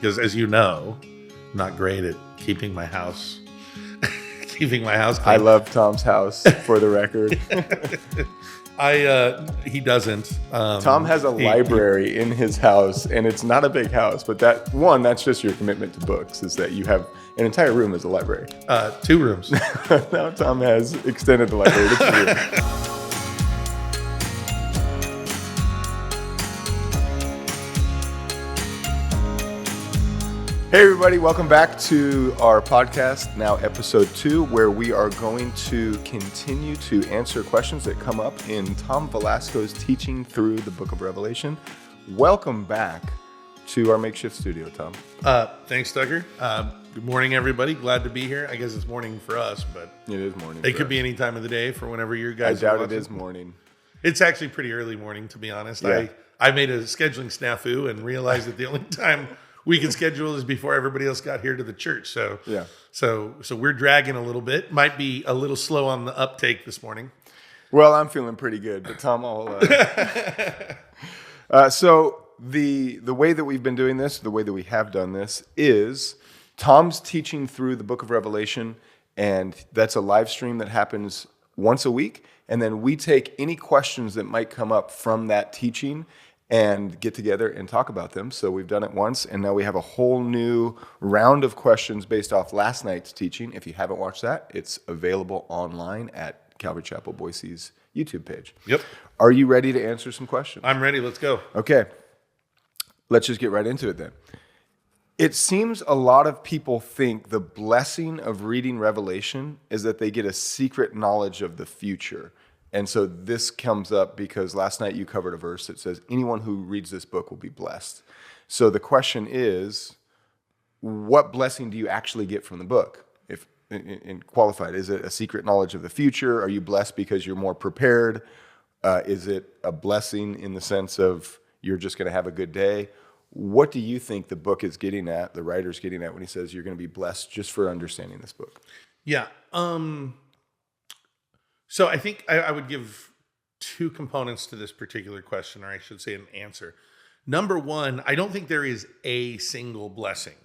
because as you know, I'm not great at keeping my house clean. I love Tom's house, for the record. He doesn't. Tom has a library in his house, and it's not a big house, but that's just your commitment to books, is that you have an entire room as a library. 2 rooms. Now Tom has extended the library to 2 rooms. Hey everybody, welcome back to our podcast, now episode 2, where we are going to continue to answer questions that come up in Tom Velasco's teaching through the book of Revelation. Welcome back to our makeshift studio, Tom. Thanks, Tucker. Good morning, everybody. Glad to be here. I guess it's morning for us, but it is morning. It could be any time of the day for whenever you guys I doubt it is morning. It's actually pretty early morning, to be honest. Yeah. I made a scheduling snafu and realized that the only time we can schedule is before everybody else got here to the church. So yeah. So we're dragging a little bit. Might be a little slow on the uptake this morning. Well, I'm feeling pretty good, but Tom, so the way that we've been doing this, the way that we have done this, is Tom's teaching through the book of Revelation, and that's a live stream that happens once a week, and then we take any questions that might come up from that teaching and get together and talk about them. So we've done it once, and now we have a whole new round of questions based off last night's teaching. If you haven't watched that, it's available online at Calvary Chapel Boise's YouTube page. Yep. Are you ready to answer some questions? I'm ready. Let's go. Okay. Let's just get right into it then. It seems a lot of people think the blessing of reading Revelation is that they get a secret knowledge of the future. And so this comes up because last night you covered a verse that says anyone who reads this book will be blessed. So the question is, what blessing do you actually get from the book? If in qualified, is it a secret knowledge of the future? Are you blessed because you're more prepared? Is it a blessing in the sense of you're just going to have a good day? What do you think the book is getting at, the writer's getting at when he says you're going to be blessed just for understanding this book? Yeah. So I think I would give 2 components to this particular question, or I should say an answer. Number one, I don't think there is a single blessing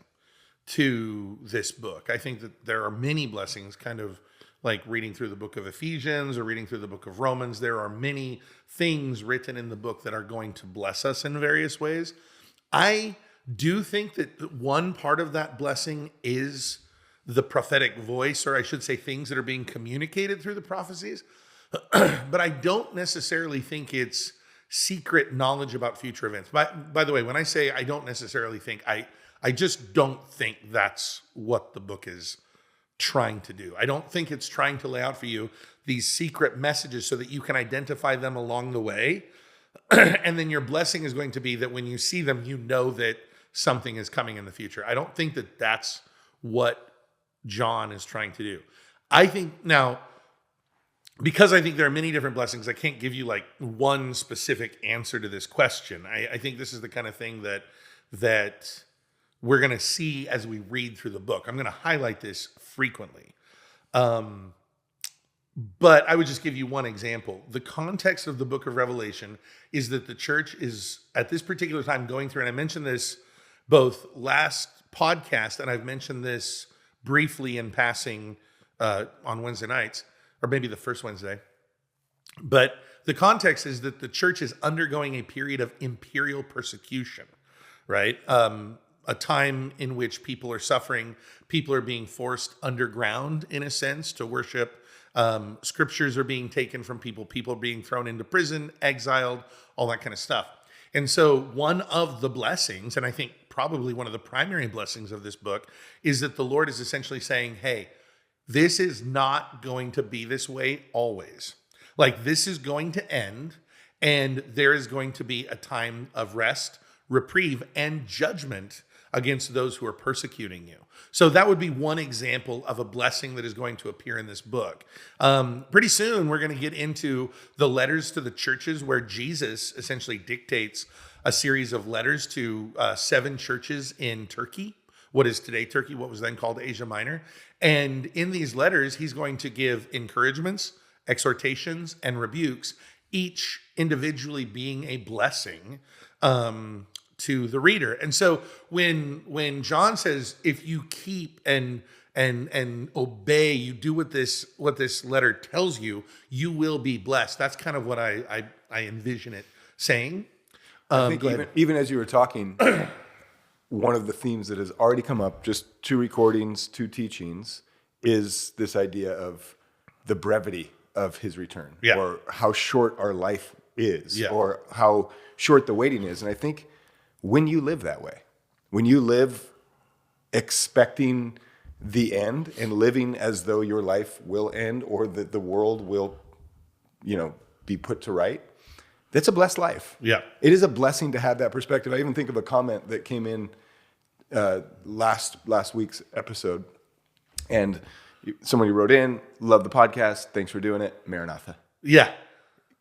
to this book. I think that there are many blessings, kind of like reading through the book of Ephesians or reading through the book of Romans. There are many things written in the book that are going to bless us in various ways. I do think that one part of that blessing is the prophetic voice, or I should say things that are being communicated through the prophecies. But I don't necessarily think it's secret knowledge about future events. By the way, when I say I don't necessarily think, I just don't think that's what the book is trying to do. I don't think it's trying to lay out for you these secret messages so that you can identify them along the way. And then your blessing is going to be that when you see them, you know that something is coming in the future. I don't think that that's what John is trying to do. I think now, because I think there are many different blessings, I can't give you like one specific answer to this question. I think this is the kind of thing that we're going to see as we read through the book. I'm going to highlight this frequently. But I would just give you one example. The context of the book of Revelation is that the church is at this particular time going through, and I mentioned this both last podcast, and I've mentioned this briefly in passing on Wednesday nights, or maybe the first Wednesday. But the context is that the church is undergoing a period of imperial persecution, right? A time in which people are suffering, people are being forced underground, in a sense, to worship. Scriptures are being taken from people are being thrown into prison, exiled, all that kind of stuff. And so one of the blessings, and I think probably one of the primary blessings of this book, is that the Lord is essentially saying, hey, this is not going to be this way always. Like, this is going to end, and there is going to be a time of rest, reprieve, and judgment against those who are persecuting you. So that would be one example of a blessing that is going to appear in this book. Pretty soon, we're going to get into the letters to the churches, where Jesus essentially dictates a series of letters to 7 churches in Turkey, what is today Turkey, what was then called Asia Minor. And in these letters, he's going to give encouragements, exhortations, and rebukes, each individually being a blessing to the reader. And so when John says, if you keep and obey, you do what this letter tells you, you will be blessed. That's kind of what I envision it saying. I think even as you were talking, one of the themes that has already come up, just 2 recordings, 2 teachings, is this idea of the brevity of his return, or how short our life is, or how short the waiting is. And I think when you live that way, when you live expecting the end and living as though your life will end or that the world will, be put to right, that's a blessed life. Yeah. It is a blessing to have that perspective. I even think of a comment that came in last week's episode, and somebody wrote in, "Love the podcast. Thanks for doing it. Maranatha." Yeah.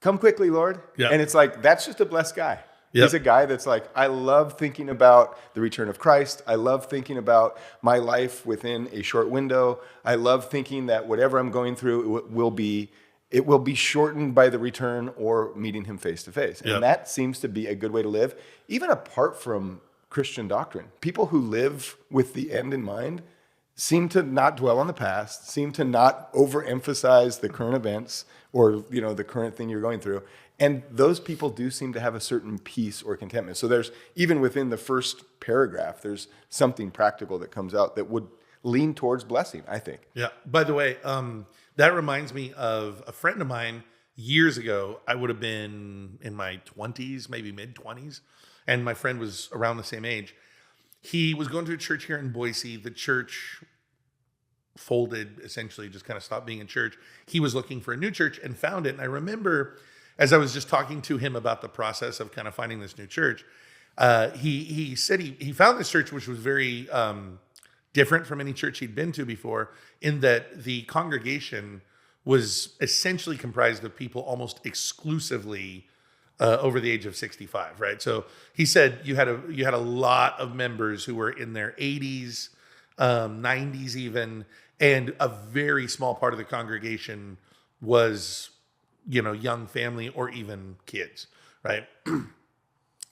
Come quickly, Lord. Yeah. And it's like, that's just a blessed guy. Yep. He's a guy that's like, I love thinking about the return of Christ. I love thinking about my life within a short window. I love thinking that whatever I'm going through, it will be shortened by the return or meeting him face to face. And that seems to be a good way to live, even apart from Christian doctrine. People who live with the end in mind seem to not dwell on the past, seem to not overemphasize the current events or, the current thing you're going through. And those people do seem to have a certain peace or contentment. So there's, even within the first paragraph, there's something practical that comes out that would lean towards blessing, I think. Yeah. By the way, that reminds me of a friend of mine years ago. I would have been in my 20s, maybe mid-20s, and my friend was around the same age. He was going to a church here in Boise. The church folded, essentially, just kind of stopped being a church. He was looking for a new church and found it. And I remember, as I was just talking to him about the process of kind of finding this new church, he said he found this church which was very different from any church he'd been to before, in that the congregation was essentially comprised of people almost exclusively over the age of 65, right? So he said you had a lot of members who were in their 80s, 90s even, and a very small part of the congregation was, young family or even kids, right?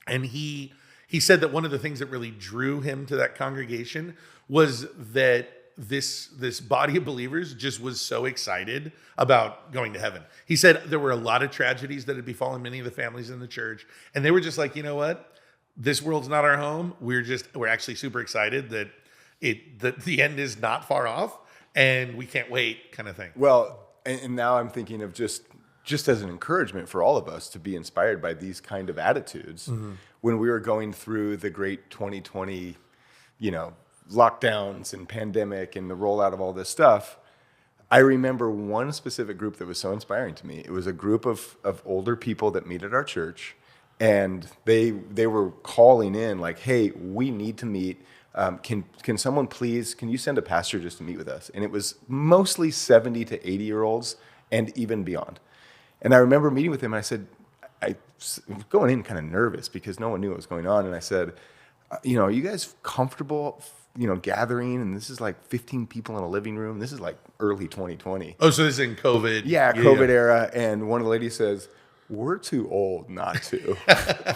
And he said that one of the things that really drew him to that congregation was that this body of believers just was so excited about going to heaven. He said there were a lot of tragedies that had befallen many of the families in the church, and they were just like, you know what? This world's not our home. We're actually super excited that the end is not far off, and we can't wait, kind of thing. Well, and now I'm thinking of just as an encouragement for all of us to be inspired by these kind of attitudes. Mm-hmm. When we were going through the great 2020, lockdowns and pandemic and the rollout of all this stuff, I remember one specific group that was so inspiring to me. It was a group of older people that meet at our church, and they were calling in like, "Hey, we need to meet. Can someone please, can you send a pastor just to meet with us?" And it was mostly 70 to 80-year-olds and even beyond. And I remember meeting with him, and I said, I was going in kind of nervous because no one knew what was going on. And I said, are you guys comfortable, gathering? And this is like 15 people in a living room. This is like early 2020. Oh, so this is in COVID. Yeah, COVID era. And one of the ladies says, "We're too old not to.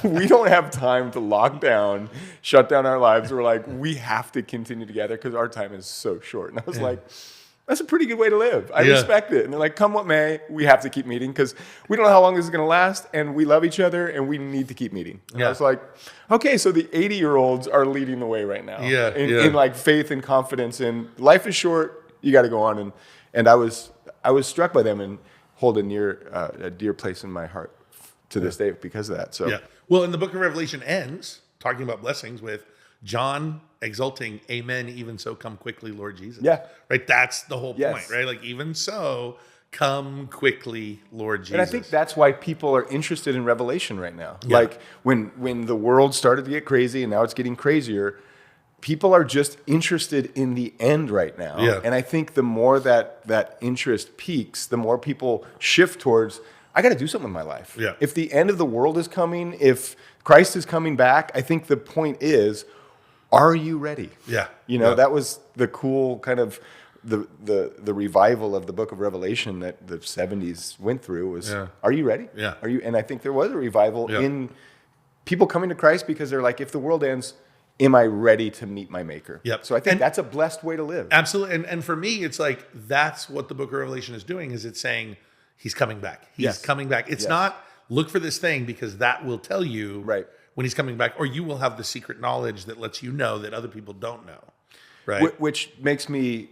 We don't have time to lock down, shut down our lives. We're like, we have to continue together because our time is so short." And I was like, that's a pretty good way to live. I respect it. And they're like, come what may, we have to keep meeting because we don't know how long this is going to last, and we love each other, and we need to keep meeting. And I was like, okay, so the 80-year-olds are leading the way right now. In like faith and confidence, and life is short, you got to go on. And I was struck by them and hold a dear place in my heart to this day because of that. So well, and the book of Revelation ends talking about blessings with John exulting, "Amen, even so, come quickly, Lord Jesus." Yeah. Right? That's the whole point, right? Like, even so, come quickly, Lord Jesus. And I think that's why people are interested in Revelation right now. Yeah. Like, when the world started to get crazy and now it's getting crazier, people are just interested in the end right now. Yeah. And I think the more that interest peaks, the more people shift towards, I got to do something with my life. Yeah. If the end of the world is coming, if Christ is coming back, I think the point is, are you ready? Yeah. That was the cool kind of the revival of the book of Revelation that the 70s went through was, are you ready? Yeah. And I think there was a revival people coming to Christ because they're like, if the world ends, am I ready to meet my maker? Yep. So I think that's a blessed way to live. Absolutely. And for me, it's like, that's what the book of Revelation is doing, is it's saying he's coming back. He's coming back. It's not look for this thing because that will tell you when he's coming back, or you will have the secret knowledge that lets you know that other people don't know. Right. Which makes me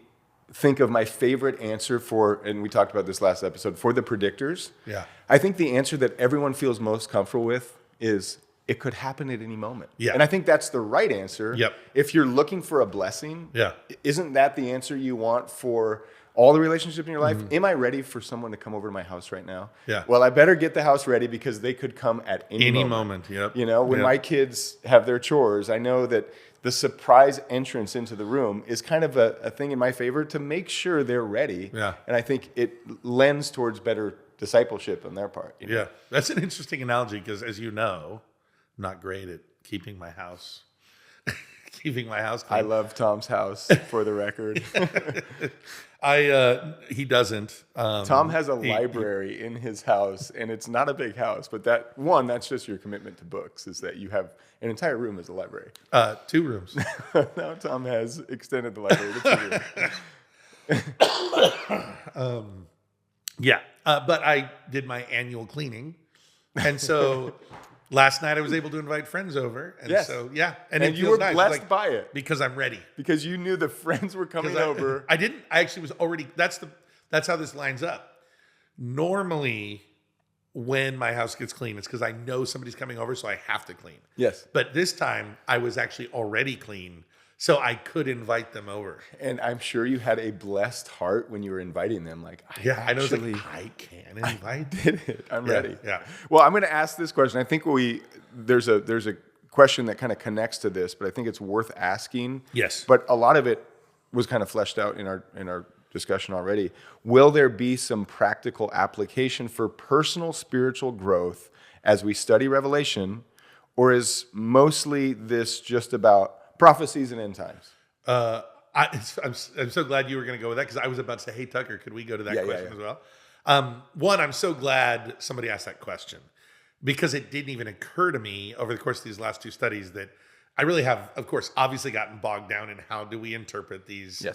think of my favorite answer for, and we talked about this last episode, for the predictors. Yeah. I think the answer that everyone feels most comfortable with is it could happen at any moment. Yeah. And I think that's the right answer. Yep. If you're looking for a blessing, Yeah. isn't that the answer you want for all the relationships in your life? Am I ready for someone to come over to my house right now? Yeah. Well, I better get the house ready because they could come at any moment. Yep. You know, when my kids have their chores, I know that the surprise entrance into the room is kind of a thing in my favor to make sure they're ready. Yeah. And I think it lends towards better discipleship on their part. You know? Yeah. That's an interesting analogy because, as you know, I'm not great at keeping my house. Keeping my house clean. I love Tom's house, for the record. He doesn't. Tom has a library in his house, and it's not a big house, but that's just your commitment to books, is that you have an entire room as a library. 2 rooms. Now Tom has extended the library to 2 rooms. Yeah. But I did my annual cleaning. And so last night I was able to invite friends over. And so, yeah. And it you feels were nice. blessed Like, by it. because I'm ready. Because you knew the friends were coming over. I didn't. I actually was already. That's how this lines up. Normally, when my house gets clean, it's because I know somebody's coming over, so I have to clean. Yes. But this time, I was actually already clean, so I could invite them over. And I'm sure you had a blessed heart when you were inviting them. Like, I know. It's like, I can invite. did it. I'm ready. Yeah. Well, I'm going to ask this question. I think there's a question that kind of connects to this, but I think it's worth asking. Yes. But a lot of it was kind of fleshed out in our discussion already. Will there be some practical application for personal spiritual growth as we study Revelation, or is mostly this just about prophecies and end times? I'm so glad you were going to go with that, because I was about to say, hey, Tucker, could we go to that question as well? One, I'm so glad somebody asked that question, because it didn't even occur to me over the course of these last 2 studies that I really have, of course, obviously gotten bogged down in how do we interpret these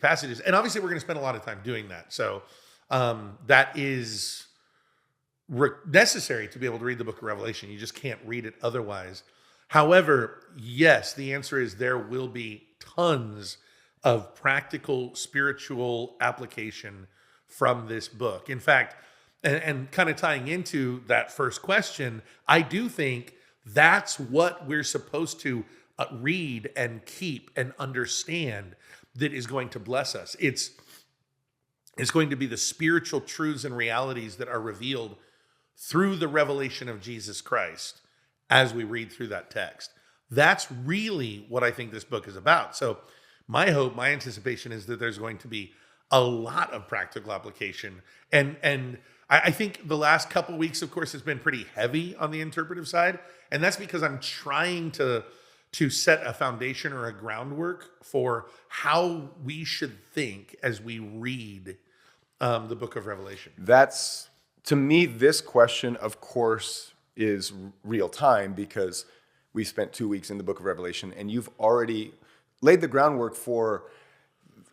passages. And obviously we're going to spend a lot of time doing that. So that is necessary to be able to read the book of Revelation. You just can't read it otherwise. However, yes, the answer is there will be tons of practical spiritual application from this book. In fact, and kind of tying into that first question, I do think that's what we're supposed to read and keep and understand that is going to bless us. It's going to be the spiritual truths and realities that are revealed through the revelation of Jesus Christ as we read through that text. That's really what I think this book is about. So my hope, my anticipation is that there's going to be a lot of practical application. And I think the last couple weeks, of course, has been pretty heavy on the interpretive side. And that's because I'm trying to set a foundation or a groundwork for how we should think as we read the book of Revelation. That's, to me, this question, of course, is real time, because we spent 2 weeks in the book of Revelation, and you've already laid the groundwork for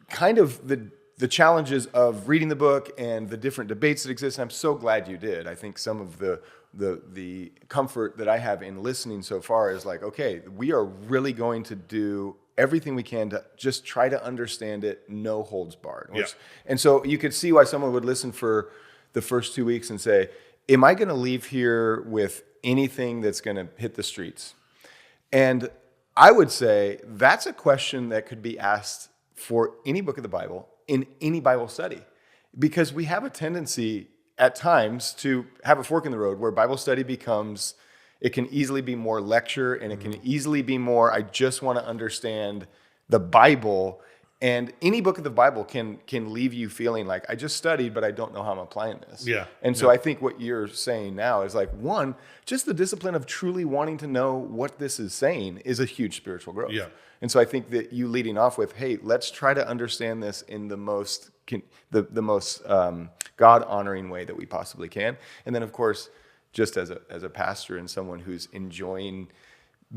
kind of the challenges of reading the book and the different debates that exist. And I'm so glad you did. I think some of the comfort that I have in listening so far is like, okay, we are really going to do everything we can to just try to understand it, no holds barred. Yeah. And so you could see why someone would listen for the first 2 weeks and say, am I going to leave here with anything that's going to hit the streets? And I would say that's a question that could be asked for any book of the Bible in any Bible study, because we have a tendency at times to have a fork in the road where Bible study becomes, it can easily be more lecture, and it can easily be more, I just want to understand the Bible. And any book of the Bible can leave you feeling like, I just studied, but I don't know how I'm applying this. Yeah. And so I think what you're saying now is like, one, just the discipline of truly wanting to know what this is saying is a huge spiritual growth. Yeah. And so I think that you leading off with, hey, let's try to understand this in the most God-honoring way that we possibly can. And then, of course, just as a pastor and someone who's enjoying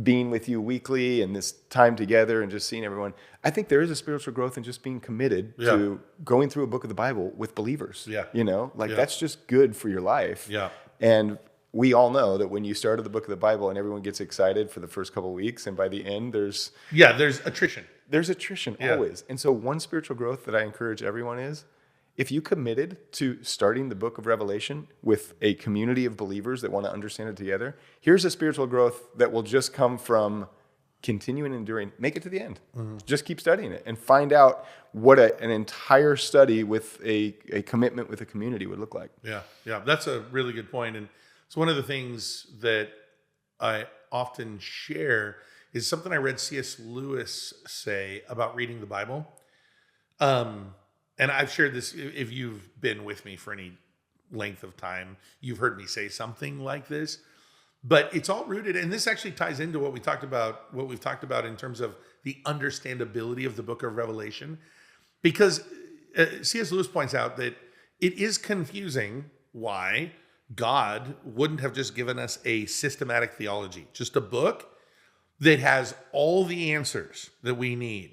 being with you weekly and this time together and just seeing everyone. I think there is a spiritual growth in just being committed to going through a book of the Bible with believers. Yeah. That's just good for your life. Yeah. And we all know that when you started the book of the Bible and everyone gets excited for the first couple of weeks, and by the end there's attrition. There's attrition always. And so one spiritual growth that I encourage everyone is, if you committed to starting the book of Revelation with a community of believers that want to understand it together, here's a spiritual growth that will just come from continuing and enduring. Make it to the end. Mm-hmm. Just keep studying it and find out what an entire study with a commitment with a community would look like. Yeah, that's a really good point. And it's one of the things that I often share is something I read C.S. Lewis say about reading the Bible. And I've shared this, if you've been with me for any length of time, you've heard me say something like this, but it's all rooted, and this actually ties into what we've talked about in terms of the understandability of the book of Revelation, because C.S. Lewis points out that it is confusing why God wouldn't have just given us a systematic theology, just a book that has all the answers that we need.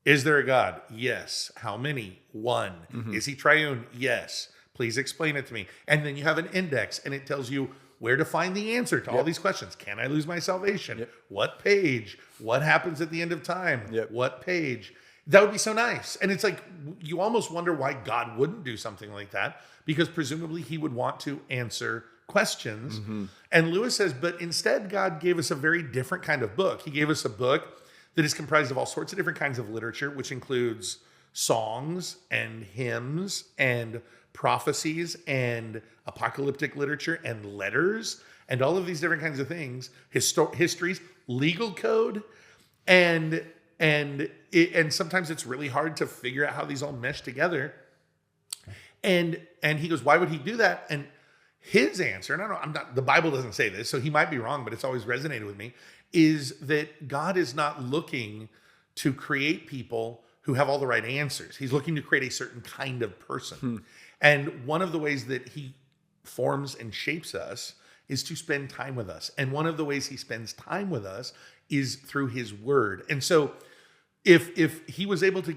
Is there a God? Yes. How many? One. Mm-hmm. Is he triune? Yes. Please explain it to me. And then you have an index, and it tells you where to find the answer to all these questions. Can I lose my salvation? Yep. What page? What happens at the end of time? Yep. What page? That would be so nice. And it's like, you almost wonder why God wouldn't do something like that, because presumably he would want to answer questions. Mm-hmm. And Lewis says, but instead God gave us a very different kind of book. He gave us a book that is comprised of all sorts of different kinds of literature, which includes songs and hymns and prophecies and apocalyptic literature and letters and all of these different kinds of things, histories, legal code, and sometimes it's really hard to figure out how these all mesh together. And he goes, why would he do that? And his answer, and the Bible doesn't say this, so he might be wrong, but it's always resonated with me, is that God is not looking to create people who have all the right answers. He's looking to create a certain kind of person. And one of the ways that he forms and shapes us is to spend time with us. And one of the ways he spends time with us is through his word. And so if he was able to,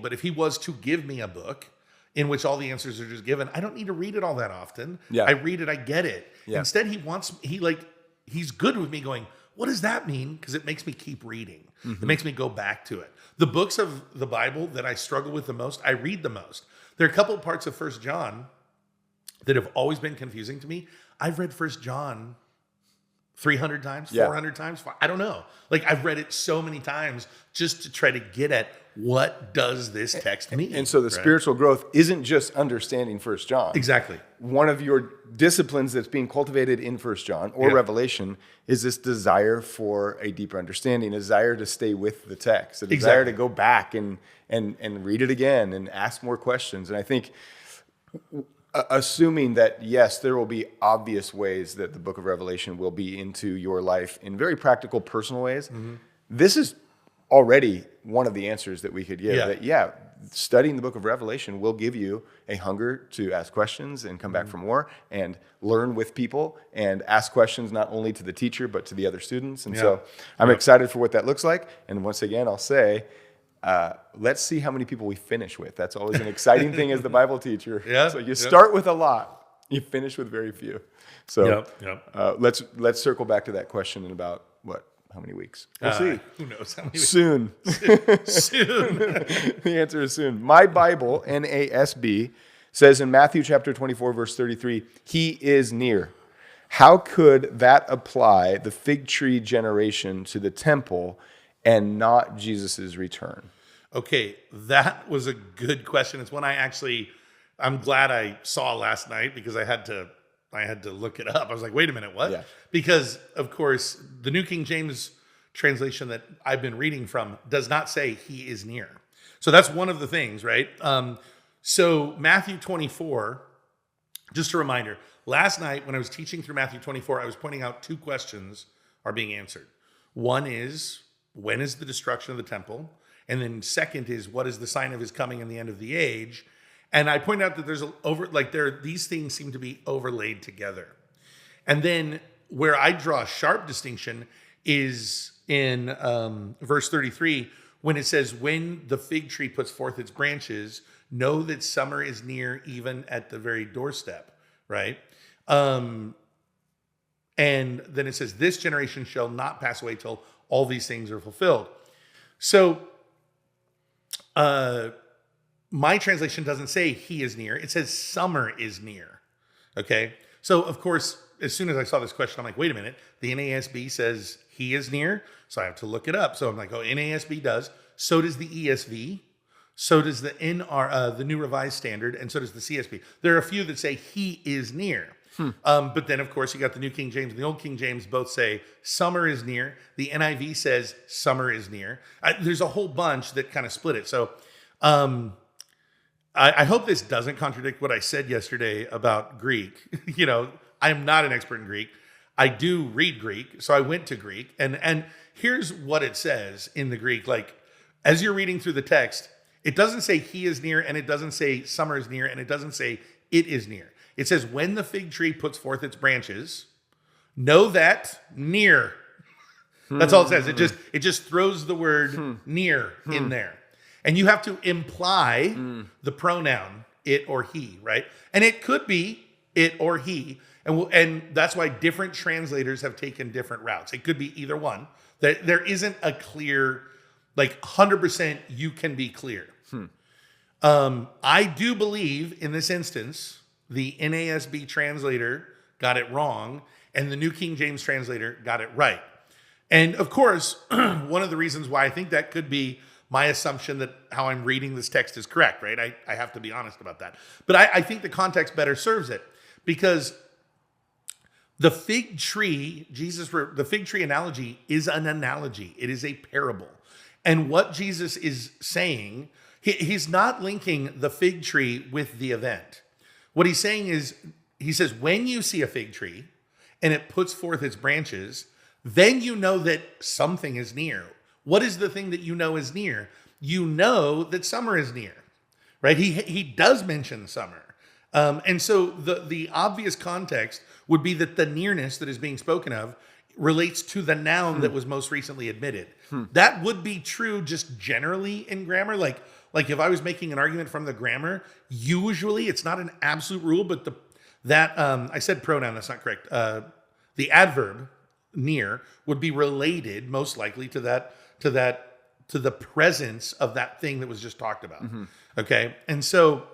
but if he was to give me a book in which all the answers are just given, I don't need to read it all that often. Yeah. I read it, I get it. Yeah. Instead, he's good with me going, what does that mean? Because it makes me keep reading. Mm-hmm. It makes me go back to it. The books of the Bible that I struggle with the most, I read the most. There are a couple of parts of 1 John that have always been confusing to me. I've read 1 John 300 times, 400 times. I don't know. I've read it so many times just to try to get at what does this text mean. And so the spiritual growth isn't just understanding 1 John. Exactly. One of your disciplines that's being cultivated in 1 John or Revelation is this desire for a deeper understanding, a desire to stay with the text, a desire to go back and read it again and ask more questions. And I think assuming that, yes, there will be obvious ways that the book of Revelation will be into your life in very practical, personal ways, this is already one of the answers that we could give. That, studying the book of Revelation will give you a hunger to ask questions and come back for more and learn with people and ask questions not only to the teacher, but to the other students. And so I'm excited for what that looks like. And once again, I'll say, let's see how many people we finish with. That's always an exciting thing as the Bible teacher. So you start with a lot, you finish with very few. So let's circle back to that question in about how many weeks? We'll see. Who knows how many weeks? Soon. Soon. The answer is soon. My Bible, NASB, says in Matthew chapter 24, verse 33, he is near. How could that apply the fig tree generation to the temple and not Jesus' return? Okay, that was a good question. It's one I'm glad I saw last night because I had to look it up. I was like, wait a minute, what? Yeah. Because, of course, the New King James translation that I've been reading from does not say he is near. So that's one of the things, right? So Matthew 24, just a reminder, last night when I was teaching through Matthew 24, I was pointing out two questions are being answered. One is, when is the destruction of the temple? And then second is, what is the sign of his coming and the end of the age? And I point out that these things seem to be overlaid together. And then where I draw a sharp distinction is in verse 33, when it says, when the fig tree puts forth its branches, know that summer is near, even at the very doorstep, right? And then it says, this generation shall not pass away till all these things are fulfilled. So my translation doesn't say he is near. It says summer is near. Okay. So of course, as soon as I saw this question, I'm like, wait a minute. The NASB says he is near. So I have to look it up. So I'm like, oh, NASB does. So does the ESV. So does the the New Revised Standard. And so does the CSB. There are a few that say he is near. But then, of course, you got the New King James and the Old King James both say summer is near. The NIV says summer is near. There's a whole bunch that kind of split it. So I hope this doesn't contradict what I said yesterday about Greek. I am not an expert in Greek. I do read Greek, so I went to Greek. And here's what it says in the Greek. Like, as you're reading through the text, it doesn't say he is near, and it doesn't say summer is near, and it doesn't say it is near. It says, when the fig tree puts forth its branches, know that near. That's all it says. It just throws the word near in there. And you have to imply the pronoun it or he, right? And it could be it or he. And that's why different translators have taken different routes. It could be either one. There isn't a clear, 100% you can be clear. I do believe in this instance, the NASB translator got it wrong, and the New King James translator got it right. And of course, one of the reasons why I think that could be my assumption that how I'm reading this text is correct, right? I have to be honest about that. But I think the context better serves it, because the fig tree, the fig tree analogy is an analogy. It is a parable. And what Jesus is saying, he's not linking the fig tree with the event. What he's saying is, he says, when you see a fig tree and it puts forth its branches, then you know that something is near. What is the thing that you know is near? You know that summer is near, right? He does mention summer. And so the obvious context would be that the nearness that is being spoken of relates to the noun that was most recently admitted. That would be true just generally in grammar. Like if I was making an argument from the grammar, usually it's not an absolute rule, but I said pronoun, that's not correct. The adverb near would be related most likely to the presence of that thing that was just talked about. Okay. And so,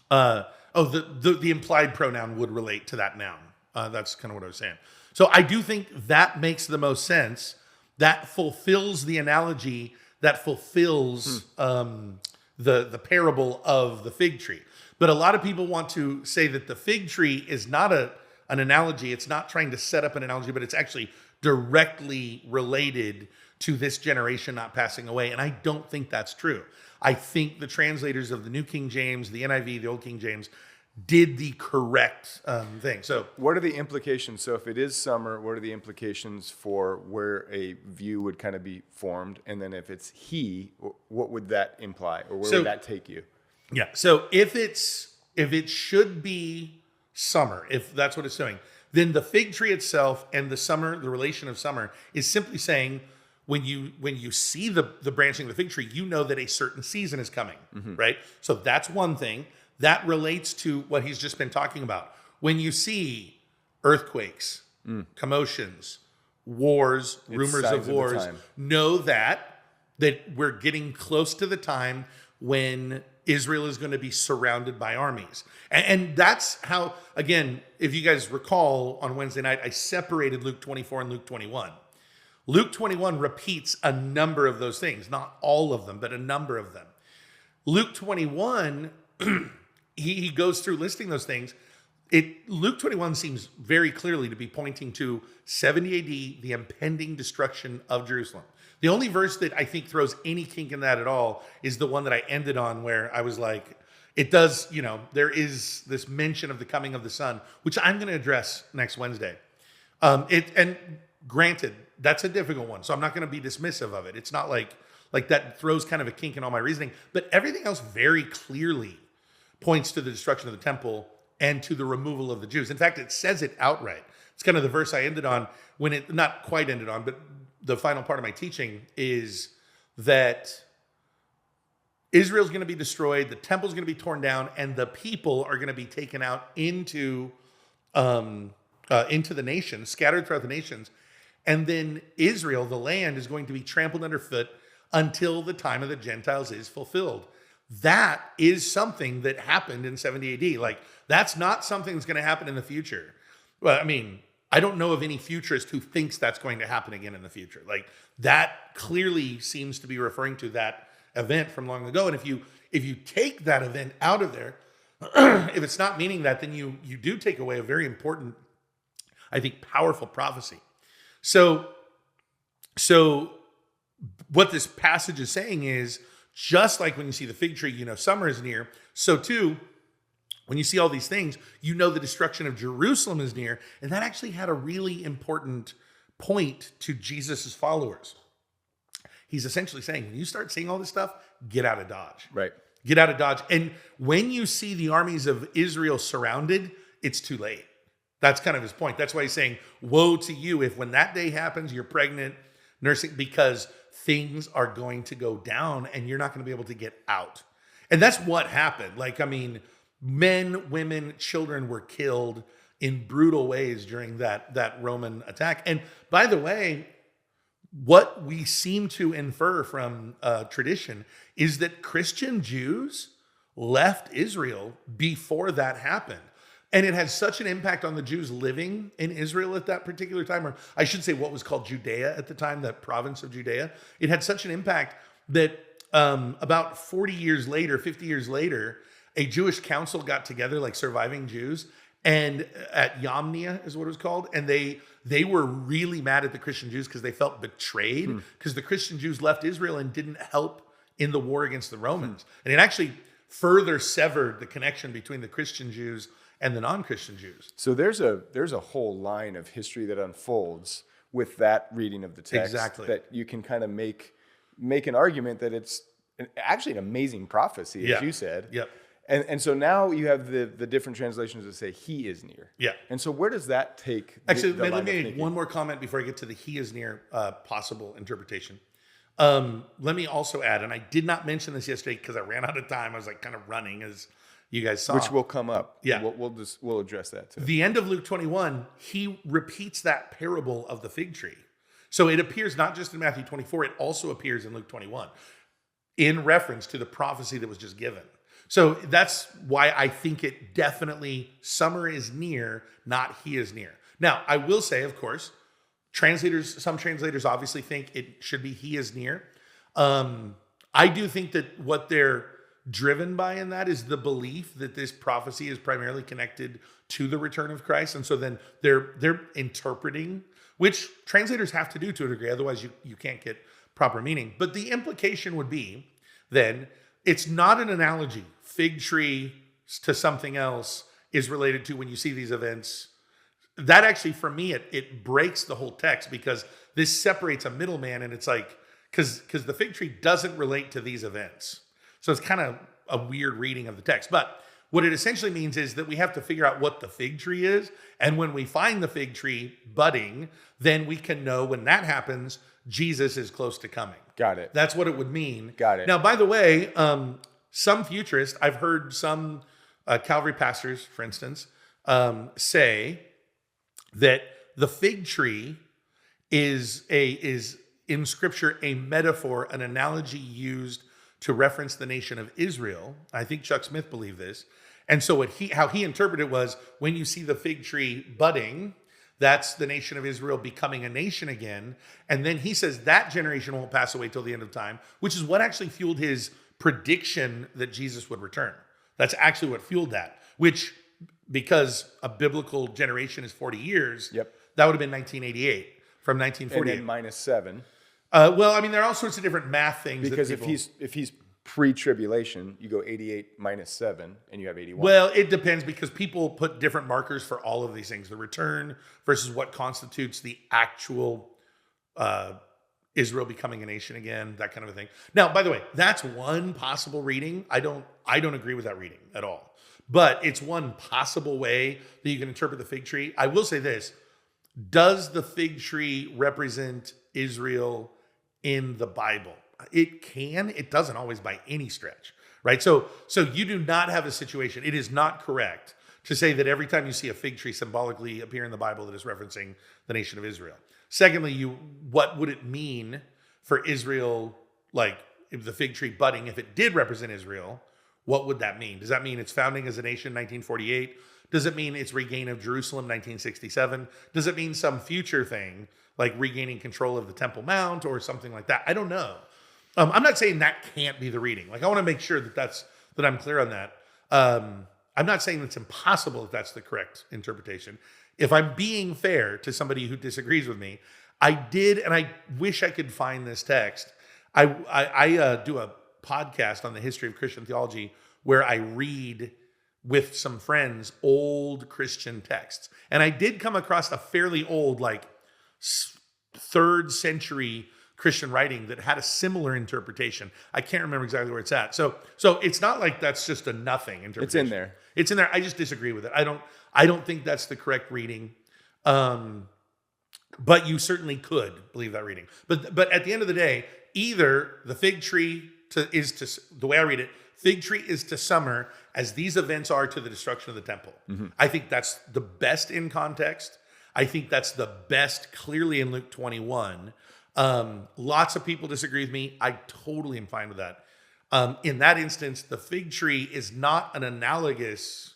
the implied pronoun would relate to that noun. That's kind of what I was saying. So I do think that makes the most sense. That fulfills the analogy, that fulfills the parable of the fig tree. But a lot of people want to say that the fig tree is not an analogy. It's not trying to set up an analogy, but it's actually directly related to this generation not passing away. And I don't think that's true. I think the translators of the New King James, the NIV, the Old King James, did the correct thing. So what are the implications? So if it is summer, what are the implications for where a view would kind of be formed? And then if it's he, what would that imply? Or where would that take you? Yeah. So if it should be summer, if that's what it's doing, then the fig tree itself and the relation of summer is simply saying, when you see the branching of the fig tree, you know that a certain season is coming, right? So that's one thing. That relates to what he's just been talking about. When you see earthquakes, commotions, wars, rumors of wars, know that we're getting close to the time when Israel is going to be surrounded by armies. And that's how, again, if you guys recall on Wednesday night, I separated Luke 24 and Luke 21. Luke 21 repeats a number of those things, not all of them, but a number of them. Luke 21, he goes through listing those things. Luke 21 seems very clearly to be pointing to 70 AD, the impending destruction of Jerusalem. The only verse that I think throws any kink in that at all is the one that I ended on, where I was like, it does, there is this mention of the coming of the Son, which I'm going to address next Wednesday. And granted, that's a difficult one, so I'm not going to be dismissive of it. It's not like that throws kind of a kink in all my reasoning, but everything else very clearly points to the destruction of the temple and to the removal of the Jews. In fact, it says it outright. It's kind of the verse I ended on when it, not quite ended on, but the final part of my teaching is that Israel's going to be destroyed, the temple's going to be torn down, and the people are going to be taken out into the nations, scattered throughout the nations. And then Israel, the land, is going to be trampled underfoot until the time of the Gentiles is fulfilled. That is something that happened in 70 AD. Like, that's not something that's going to happen in the future. Well, I mean, I don't know of any futurist who thinks that's going to happen again in the future. Like, that clearly seems to be referring to that event from long ago. And if you take that event out of there, if it's not meaning that, then you do take away a very important, I think, powerful prophecy. So what this passage is saying is, just like when you see the fig tree, you know summer is near. So too, when you see all these things, you know the destruction of Jerusalem is near. And that actually had a really important point to Jesus's followers. He's essentially saying, when you start seeing all this stuff, get out of Dodge. Right. Get out of Dodge. And when you see the armies of Israel surrounded, it's too late. That's kind of his point. That's why he's saying, woe to you if when that day happens, you're pregnant, nursing, because things are going to go down and you're not going to be able to get out. And that's what happened. Like, I mean, men, women, children were killed in brutal ways during that Roman attack. And by the way, what we seem to infer from tradition is that Christian Jews left Israel before that happened. And it had such an impact on the Jews living in Israel at that particular time, or I should say what was called Judea at the time, that province of Judea. It had such an impact that about 40 years later, 50 years later, a Jewish council got together, like surviving Jews, and at Yamnia is what it was called. And they were really mad at the Christian Jews because they felt betrayed because the Christian Jews left Israel and didn't help in the war against the Romans. And it actually further severed the connection between the Christian Jews and the non-Christian Jews. So there's a whole line of history that unfolds with that reading of the text. Exactly. That you can kind of make an argument that it's actually an amazing prophecy, as you said. Yep. And so now you have the different translations that say he is near. Yeah. And so where does that take? Actually, the let me make one more comment before I get to the he is near possible interpretation. Let me also add, and I did not mention this yesterday because I ran out of time. I was like kind of running, as you guys saw. Which will come up. Yeah. We'll address that too. The end of Luke 21, he repeats that parable of the fig tree. So it appears not just in Matthew 24, it also appears in Luke 21 in reference to the prophecy that was just given. So that's why I think it definitely, summer is near, not he is near. Now, I will say, of course, some translators obviously think it should be he is near. I do think that what they're driven by in that is the belief that this prophecy is primarily connected to the return of Christ. And so then they're interpreting, which translators have to do to a degree, otherwise you can't get proper meaning. But the implication would be then it's not an analogy. Fig tree to something else is related to when you see these events. That actually, for me, it breaks the whole text because this separates a middleman, and it's like, because the fig tree doesn't relate to these events. So it's kind of a weird reading of the text. But what it essentially means is that we have to figure out what the fig tree is. And when we find the fig tree budding, then we can know when that happens, Jesus is close to coming. Got it. That's what it would mean. Got it. Now, by the way, some futurists, I've heard some Calvary pastors, for instance, say that the fig tree is in Scripture a metaphor, an analogy used to reference the nation of Israel. I think Chuck Smith believed this. And so how he interpreted it was, when you see the fig tree budding, that's the nation of Israel becoming a nation again. And then he says that generation won't pass away till the end of time, which is what actually fueled his prediction that Jesus would return. That's actually what fueled that, which, because a biblical generation is 40 years, that would have been 1988 from 1948. And then minus 7. Well, I mean, there are all sorts of different math things. Because if he's pre-tribulation, you go 88 minus 7, and you have 81. Well, it depends, because people put different markers for all of these things. The return versus what constitutes the actual Israel becoming a nation again, that kind of a thing. Now, by the way, that's one possible reading. I don't agree with that reading at all. but it's one possible way that you can interpret the fig tree. I will say this. Does the fig tree represent Israel in the Bible? It can. It doesn't always by any stretch, right? So you do not have a situation. It is not correct to say that every time you see a fig tree symbolically appear in the Bible that is referencing the nation of Israel. Secondly, what would it mean for Israel, like if the fig tree budding, if it did represent Israel, what would that mean? Does that mean its founding as a nation, 1948? Does it mean its regain of Jerusalem, 1967? Does it mean some future thing, like regaining control of the Temple Mount or something like that? I don't know. I'm not saying that can't be the reading. Like, I want to make sure that I'm clear on that. I'm not saying it's impossible if that's the correct interpretation. If I'm being fair to somebody who disagrees with me, I did, and I wish I could find this text. I do a podcast on the history of Christian theology where I read with some friends old Christian texts. And I did come across a fairly old, like 3rd century Christian writing that had a similar interpretation. I can't remember exactly where it's at. So it's not like that's just a nothing interpretation. It's in there. It's in there. I just disagree with it. I don't think that's the correct reading. But you certainly could believe that reading. But at the end of the day, either the fig tree is to the way I read it, fig tree is to summer as these events are to the destruction of the temple. Mm-hmm. I think that's the best in context. I think that's the best clearly in Luke 21. Lots of people disagree with me. I totally am fine with that. In that instance, the fig tree is not an analogous.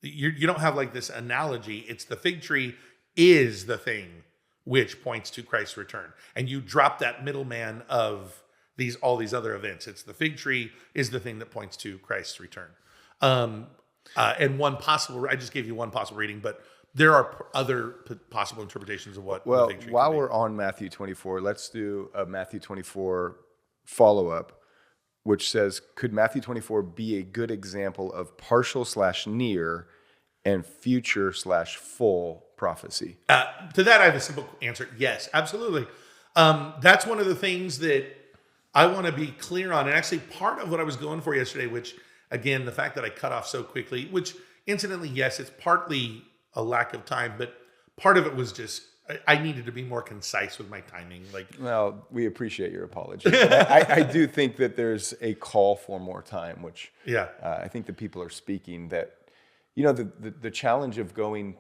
You don't have like this analogy. It's the fig tree is the thing which points to Christ's return. And you drop that middleman of all these other events. It's the fig tree is the thing that points to Christ's return. And I just gave you one possible reading, but there are other possible interpretations of what the fig tree while we're on Matthew 24, let's do a Matthew 24 follow-up, which says, could Matthew 24 be a good example of partial/near and future/full prophecy? To that, I have a simple answer. Yes, absolutely. That's one of the things that I want to be clear on. And actually, part of what I was going for yesterday, which, again, the fact that I cut off so quickly, which, incidentally, yes, it's partly a lack of time, but part of it was just I needed to be more concise with my timing. Well, we appreciate your apology. I do think that there's a call for more time, which I think the people are speaking that, the challenge of going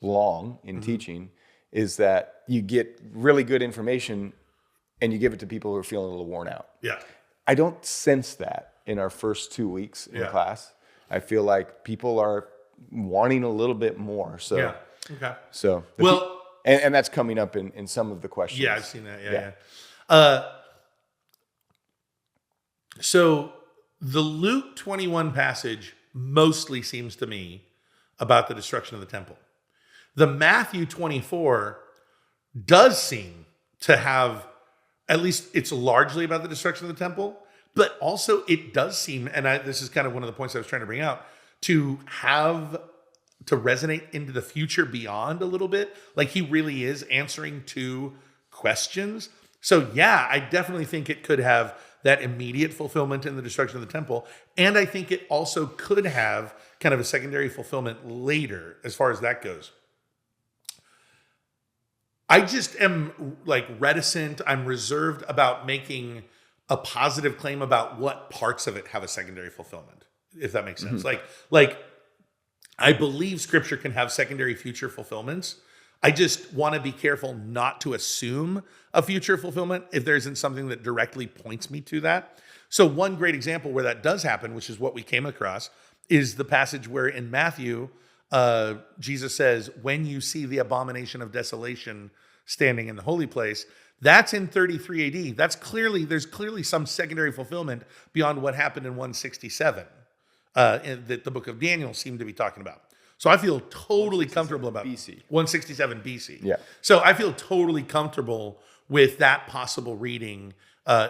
long in teaching is that you get really good information and you give it to people who are feeling a little worn out. Yeah. I don't sense that in our first 2 weeks in class. I feel like people are wanting a little bit more. So, yeah. Okay. So, and that's coming up in some of the questions. Yeah, I've seen that. Yeah. So the Luke 21 passage mostly seems to me about the destruction of the temple. The Matthew 24 does seem to have, at least it's largely about the destruction of the temple, but also it does seem, and this is kind of one of the points I was trying to bring out, to resonate into the future beyond a little bit. Like he really is answering to questions. So yeah, I definitely think it could have that immediate fulfillment in the destruction of the temple. And I think it also could have kind of a secondary fulfillment later as far as that goes. I just am like reticent. I'm reserved about making a positive claim about what parts of it have a secondary fulfillment, if that makes sense. Like I believe scripture can have secondary future fulfillments. I just want to be careful not to assume a future fulfillment if there isn't something that directly points me to that. So one great example where that does happen, which is what we came across, is the passage where in Matthew, Jesus says, when you see the abomination of desolation standing in the holy place, that's in 33 AD. There's clearly some secondary fulfillment beyond what happened in 167 that the book of Daniel seemed to be talking about. So I feel totally comfortable about BC. 167 BC. Yeah. So I feel totally comfortable with that possible reading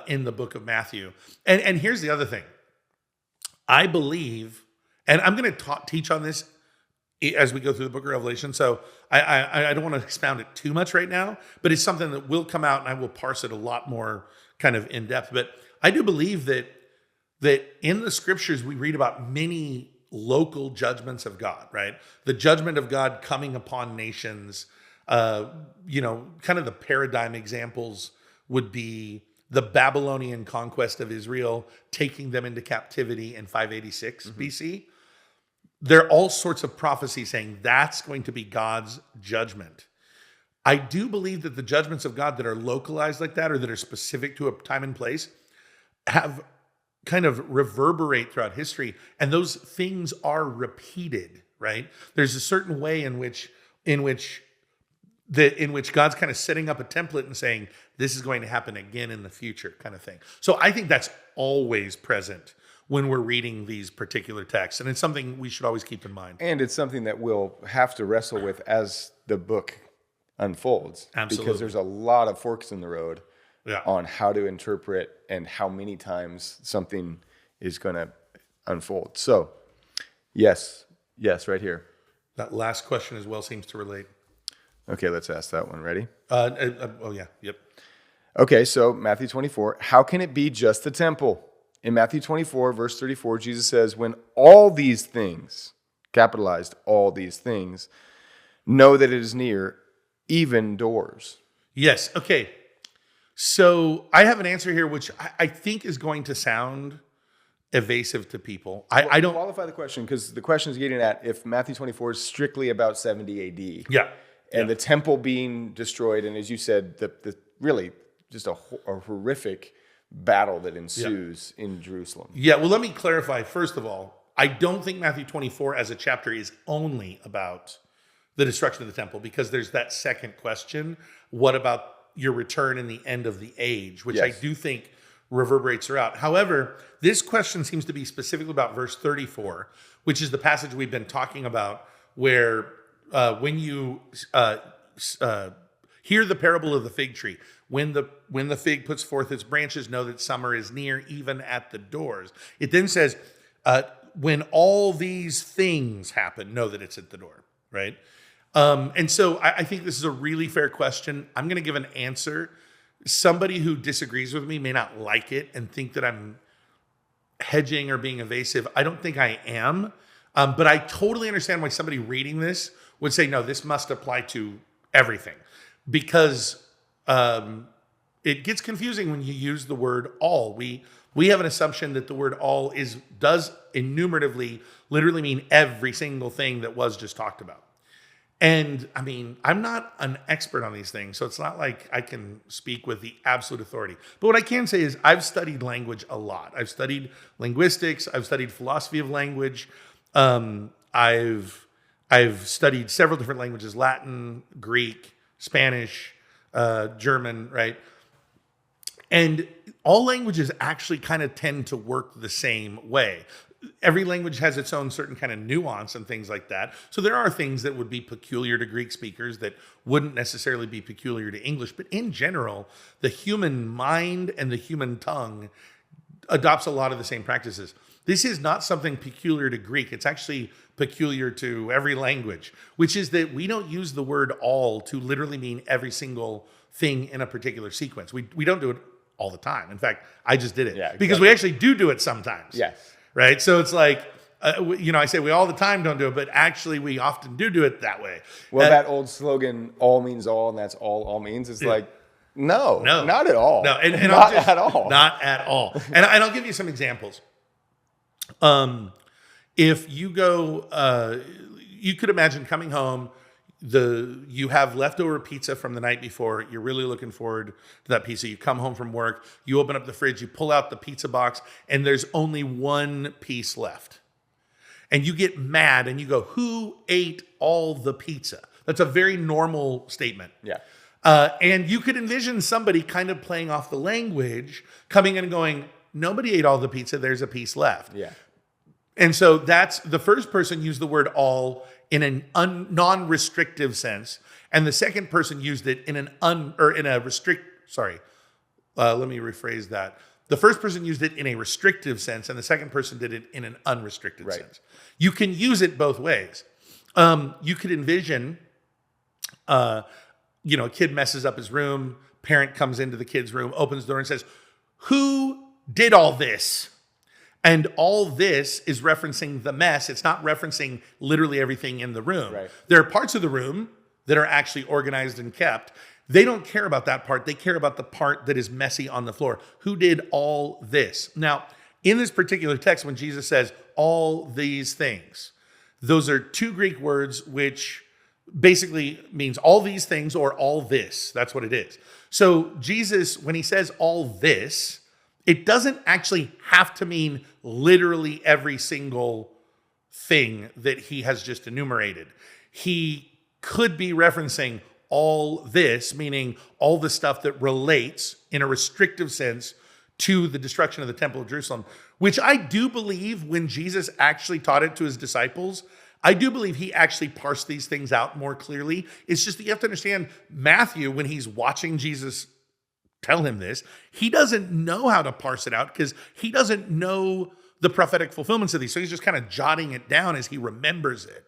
in the book of Matthew. And here's the other thing. I believe, and I'm going to teach on this as we go through the book of Revelation. So I don't want to expound it too much right now, but it's something that will come out and I will parse it a lot more kind of in depth. But I do believe that in the scriptures we read about many local judgments of God, right? The judgment of God coming upon nations. Kind of the paradigm examples would be the Babylonian conquest of Israel, taking them into captivity in 586 BC. There are all sorts of prophecies saying that's going to be God's judgment. I do believe that the judgments of God that are localized like that, or that are specific to a time and place, have kind of reverberate throughout history, and those things are repeated, right? There's a certain way in which God's kind of setting up a template and saying, this is going to happen again in the future, kind of thing. So I think that's always present when we're reading these particular texts. And it's something we should always keep in mind. And it's something that we'll have to wrestle with as the book unfolds. Absolutely. Because there's a lot of forks in the road Yeah. on how to interpret and how many times something is going to unfold. So, yes, right here. That last question as well seems to relate. Okay, let's ask that one. Ready? Yep. Okay, so Matthew 24. How can it be just the temple? In Matthew 24, verse 34, Jesus says, when all these things, capitalized all these things, know that it is near, even doors. Yes. Okay. So I have an answer here, which I think is going to sound evasive to people. I don't qualify the question, because the question is getting at if Matthew 24 is strictly about 70 AD. Yeah. And the temple being destroyed, and as you said, the really just a horrific battle that ensues in Jerusalem. Yeah, well, let me clarify. First of all, I don't think Matthew 24 as a chapter is only about the destruction of the temple, because there's that second question. What about your return in the end of the age, which I do think reverberates throughout. However, this question seems to be specifically about verse 34, which is the passage we've been talking about, where when you hear the parable of the fig tree, when the fig puts forth its branches, know that summer is near, even at the doors. It then says, when all these things happen, know that it's at the door, right? And so I think this is a really fair question. I'm going to give an answer. Somebody who disagrees with me may not like it and think that I'm hedging or being evasive. I don't think I am. But I totally understand why somebody reading this would say, no, this must apply to everything. Because it gets confusing when you use the word all. We have an assumption that the word all does enumeratively literally mean every single thing that was just talked about. And I mean, I'm not an expert on these things, so it's not like I can speak with the absolute authority. But what I can say is I've studied language a lot. I've studied linguistics. I've studied philosophy of language. I've studied several different languages: Latin, Greek, Spanish, German, right? And all languages actually kind of tend to work the same way. Every language has its own certain kind of nuance and things like that. So there are things that would be peculiar to Greek speakers that wouldn't necessarily be peculiar to English. But in general, the human mind and the human tongue adopts a lot of the same practices. This is not something peculiar to Greek. It's actually peculiar to every language, which is that we don't use the word all to literally mean every single thing in a particular sequence. We don't do it all the time. In fact, I just did it because we actually do it sometimes. Yes. Right? So it's like, I say we all the time don't do it, but actually we often do it that way. Well, that old slogan, all means all, and that's all means, is like, no, not at all. No, and not at all. Not at all. And I'll give you some examples. If you go, you could imagine coming home, you have leftover pizza from the night before. You're really looking forward to that pizza. You come home from work, you open up the fridge, you pull out the pizza box, and there's only one piece left. And you get mad and you go, who ate all the pizza? That's a very normal statement. Yeah. And you could envision somebody kind of playing off the language, coming in and going, nobody ate all the pizza, there's a piece left. Yeah. And so that's the first person used the word all in a non-restrictive sense, and the second person used it in let me rephrase that. The first person used it in a restrictive sense, and the second person did it in an unrestricted sense. You can use it both ways. You could envision, a kid messes up his room, parent comes into the kid's room, opens the door and says, who did all this? And all this is referencing the mess. It's not referencing literally everything in the room. Right. There are parts of the room that are actually organized and kept. They don't care about that part. They care about the part that is messy on the floor. Who did all this? Now, in this particular text, when Jesus says all these things, those are two Greek words which basically means all these things or all this. That's what it is. So Jesus, when he says all this, it doesn't actually have to mean literally every single thing that he has just enumerated. He could be referencing all this, meaning all the stuff that relates in a restrictive sense to the destruction of the Temple of Jerusalem, which I do believe when Jesus actually taught it to his disciples, I do believe he actually parsed these things out more clearly. It's just that you have to understand Matthew, when he's watching Jesus tell him this, he doesn't know how to parse it out because he doesn't know the prophetic fulfillments of these. So he's just kind of jotting it down as he remembers it.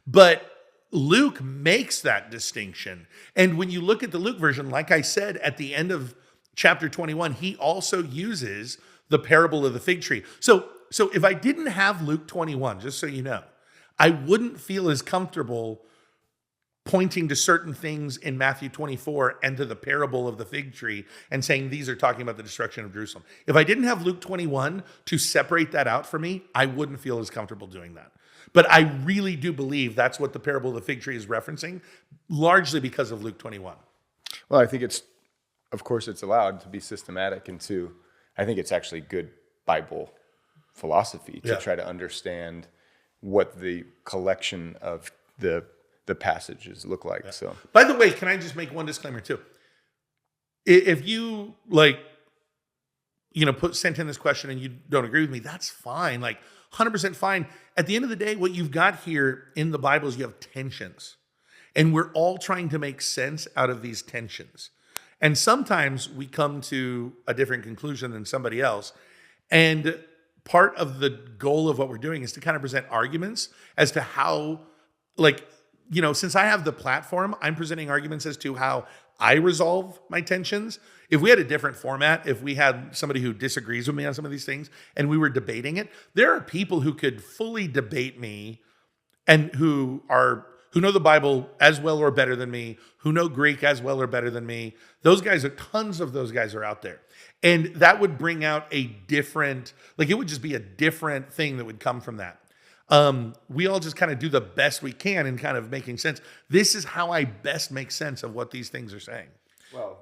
But Luke makes that distinction. And when you look at the Luke version, like I said, at the end of chapter 21, he also uses the parable of the fig tree. So if I didn't have Luke 21, just so you know, I wouldn't feel as comfortable pointing to certain things in Matthew 24 and to the parable of the fig tree and saying these are talking about the destruction of Jerusalem. If I didn't have Luke 21 to separate that out for me, I wouldn't feel as comfortable doing that. But I really do believe that's what the parable of the fig tree is referencing, largely because of Luke 21. Well, I think of course it's allowed to be systematic, and I think it's actually good Bible philosophy to try to understand what the collection of the passages look like. Yeah. So, by the way, can I just make one disclaimer too? If you sent in this question and you don't agree with me, that's fine. 100% fine. At the end of the day, what you've got here in the Bible is you have tensions. And we're all trying to make sense out of these tensions. And sometimes we come to a different conclusion than somebody else. And part of the goal of what we're doing is to kind of present arguments as to how, since I have the platform, I'm presenting arguments as to how I resolve my tensions. If we had a different format, if we had somebody who disagrees with me on some of these things and we were debating it, there are people who could fully debate me and who know the Bible as well or better than me, who know Greek as well or better than me. Tons of those guys are out there. And that would bring out a different, it would just be a different thing that would come from that. We all just kind of do the best we can in kind of making sense. This is how I best make sense of what these things are saying. Well,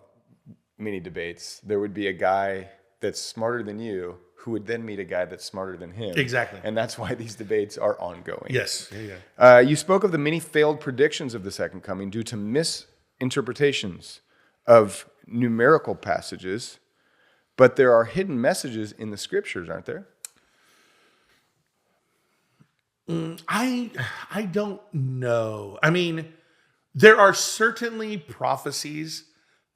many debates, there would be a guy that's smarter than you who would then meet a guy that's smarter than him. Exactly. And that's why these debates are ongoing. Yes. Yeah. You spoke of the many failed predictions of the second coming due to misinterpretations of numerical passages, but there are hidden messages in the scriptures, aren't there? I don't know. I mean, there are certainly prophecies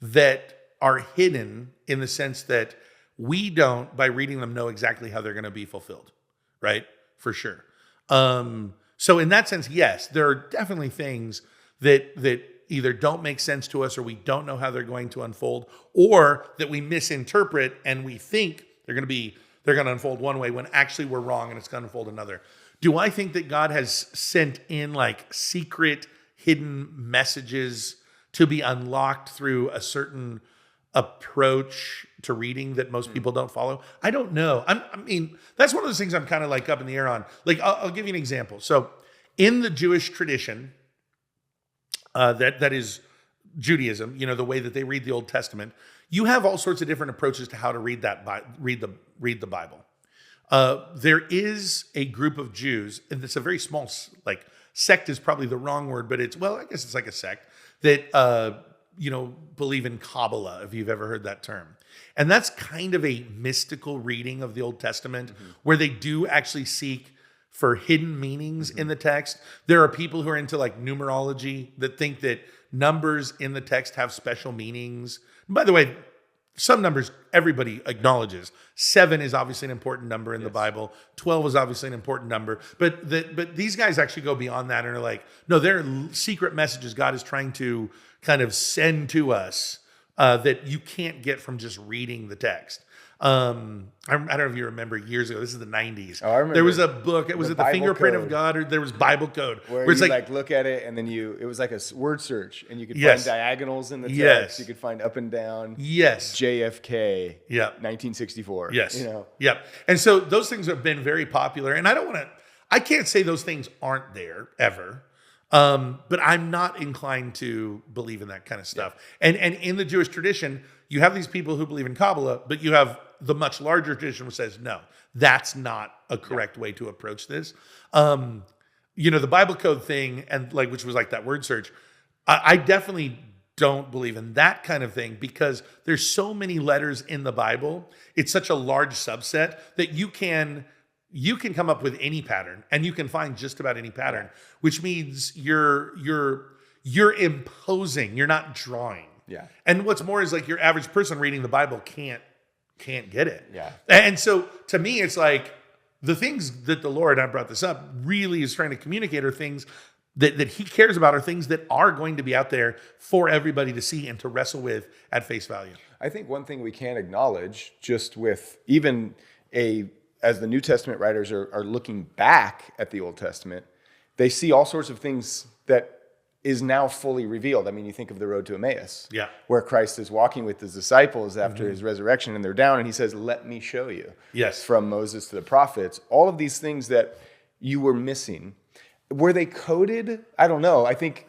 that are hidden in the sense that we don't, by reading them, know exactly how they're going to be fulfilled, right? For sure. So in that sense, yes, there are definitely things that either don't make sense to us or we don't know how they're going to unfold, or that we misinterpret and we think they're going to unfold one way when actually we're wrong and it's going to unfold another. Do I think that God has sent in secret hidden messages to be unlocked through a certain approach to reading that most people don't follow? I don't know. I mean, that's one of those things I'm kind of up in the air on. I'll give you an example. So in the Jewish tradition, that is Judaism, the way that they read the Old Testament, you have all sorts of different approaches to how to read read the Bible. There is a group of Jews, and it's a very small, sect is probably the wrong word, but I guess it's like a sect that, believe in Kabbalah, if you've ever heard that term. And that's kind of a mystical reading of the Old Testament, where they do actually seek for hidden meanings in the text. There are people who are into numerology that think that numbers in the text have special meanings. And by the way, some numbers everybody acknowledges. 7 is obviously an important number in the Bible. 12 is obviously an important number. But these guys actually go beyond that and are no, there are secret messages God is trying to kind of send to us that you can't get from just reading the text. I don't know if you remember years ago. This is the 90s. Oh, I remember. There was a book. It was the Bible Fingerprint Code. of God, or there was Bible Code, Where it's you like look at it and then it was like a word search and you could Yes. find diagonals in the text. Yes. You could find up and down. yes, JFK. Yeah. 1964. yes, You know. yep. And so those things have been very popular. And I can't say those things aren't there ever. But I'm not inclined to believe in that kind of stuff. And in the Jewish tradition, you have these people who believe in Kabbalah, but you have the much larger tradition which says, no, that's not a correct way to approach this. The Bible Code thing, and which was like that word search, I definitely don't believe in that kind of thing because there's so many letters in the Bible. It's such a large subset that you can come up with any pattern, and you can find just about any pattern, which means you're imposing, you're not drawing. Yeah. And what's more is your average person reading the Bible can't get it. Yeah. And so to me, it's like the things that the Lord, I brought this up, really is trying to communicate are things that he cares about, are things that are going to be out there for everybody to see and to wrestle with at face value. I think one thing we can acknowledge, just with even as the New Testament writers are looking back at the Old Testament, they see all sorts of things that is now fully revealed. I mean, you think of the road to Emmaus, Yeah. where Christ is walking with his disciples after his resurrection, and they're down, and he says, "Let me show you." Yes. From Moses to the prophets, all of these things that you were missing, were they coded? I don't know. I think.